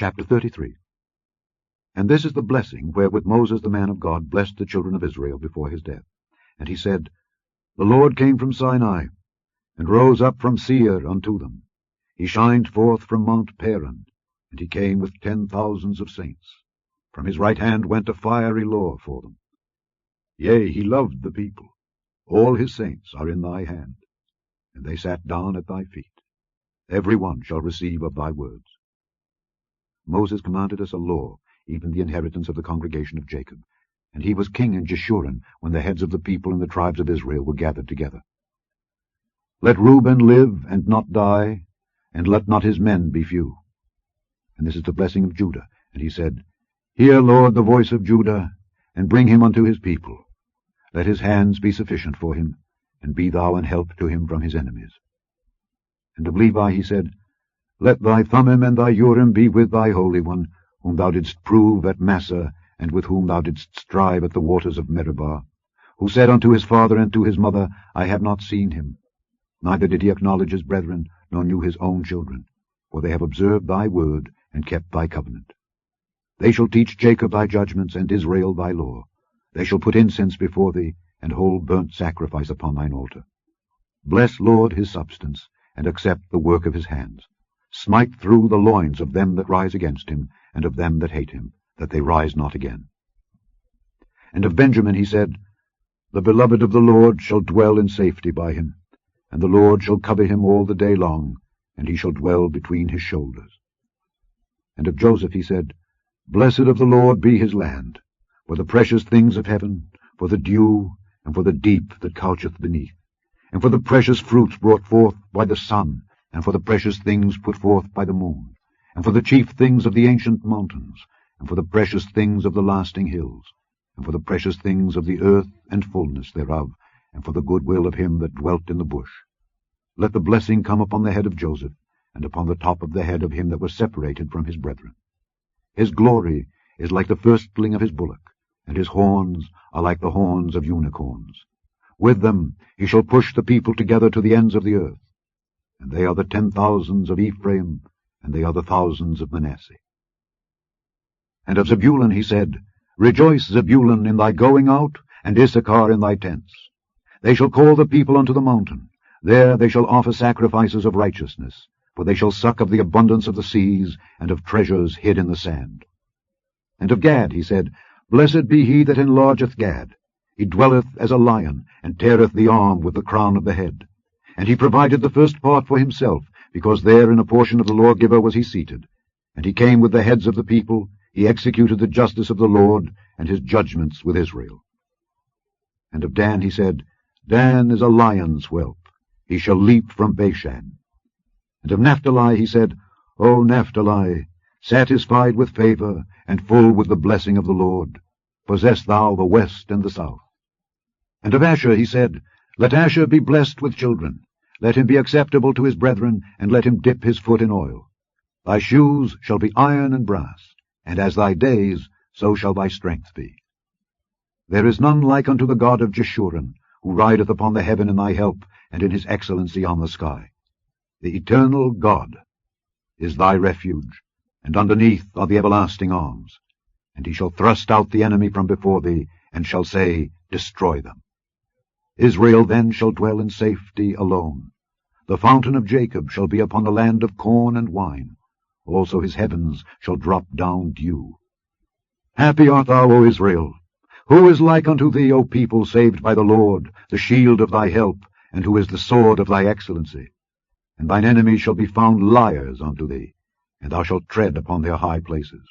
Chapter 33. And this is the blessing wherewith Moses the man of God blessed the children of Israel before his death. And he said, The Lord came from Sinai, and rose up from Seir unto them. He shined forth from Mount Paran, and he came with 10,000s of saints. From his right hand went a fiery law for them. Yea, he loved the people. All his saints are in thy hand, and they sat down at thy feet. Every one shall receive of thy words. Moses commanded us a law, even the inheritance of the congregation of Jacob. And he was king in Jeshurun, when the heads of the people and the tribes of Israel were gathered together. Let Reuben live and not die, and let not his men be few. And this is the blessing of Judah. And he said, Hear, Lord, the voice of Judah, and bring him unto his people. Let his hands be sufficient for him, and be thou an help to him from his enemies. And of Levi he said, Let thy Thummim and thy Urim be with thy Holy One, whom thou didst prove at Massah, and with whom thou didst strive at the waters of Meribah, who said unto his father and to his mother, I have not seen him. Neither did he acknowledge his brethren, nor knew his own children, for they have observed thy word, and kept thy covenant. They shall teach Jacob thy judgments, and Israel thy law. They shall put incense before thee, and hold burnt sacrifice upon thine altar. Bless, Lord, his substance, and accept the work of his hands. Smite through the loins of them that rise against him, and of them that hate him, that they rise not again. And of Benjamin he said, The beloved of the Lord shall dwell in safety by him, and the Lord shall cover him all the day long, and he shall dwell between his shoulders. And of Joseph he said, Blessed of the Lord be his land, for the precious things of heaven, for the dew, and for the deep that coucheth beneath, and for the precious fruits brought forth by the sun, and for the precious things put forth by the moon, and for the chief things of the ancient mountains, and for the precious things of the lasting hills, and for the precious things of the earth and fullness thereof, and for the goodwill of him that dwelt in the bush. Let the blessing come upon the head of Joseph, and upon the top of the head of him that was separated from his brethren. His glory is like the firstling of his bullock, and his horns are like the horns of unicorns. With them he shall push the people together to the ends of the earth. And they are the 10,000s of Ephraim, and they are the thousands of Manasseh. And of Zebulun he said, Rejoice, Zebulun, in thy going out, and Issachar in thy tents. They shall call the people unto the mountain. There they shall offer sacrifices of righteousness, for they shall suck of the abundance of the seas, and of treasures hid in the sand. And of Gad he said, Blessed be he that enlargeth Gad. He dwelleth as a lion, and teareth the arm with the crown of the head. And he provided the first part for himself, because there in a portion of the lawgiver was he seated. And he came with the heads of the people, he executed the justice of the Lord, and his judgments with Israel. And of Dan he said, Dan is a lion's whelp, he shall leap from Bashan. And of Naphtali he said, O Naphtali, satisfied with favor, and full with the blessing of the Lord, possess thou the west and the south. And of Asher he said, Let Asher be blessed with children, let him be acceptable to his brethren, and let him dip his foot in oil. Thy shoes shall be iron and brass, and as thy days, so shall thy strength be. There is none like unto the God of Jeshurun, who rideth upon the heaven in thy help, and in his excellency on the sky. The eternal God is thy refuge, and underneath are the everlasting arms. And he shall thrust out the enemy from before thee, and shall say, Destroy them. Israel then shall dwell in safety alone. The fountain of Jacob shall be upon the land of corn and wine. Also his heavens shall drop down dew. Happy art thou, O Israel! Who is like unto thee, O people saved by the Lord, the shield of thy help, and who is the sword of thy excellency? And thine enemies shall be found liars unto thee, and thou shalt tread upon their high places.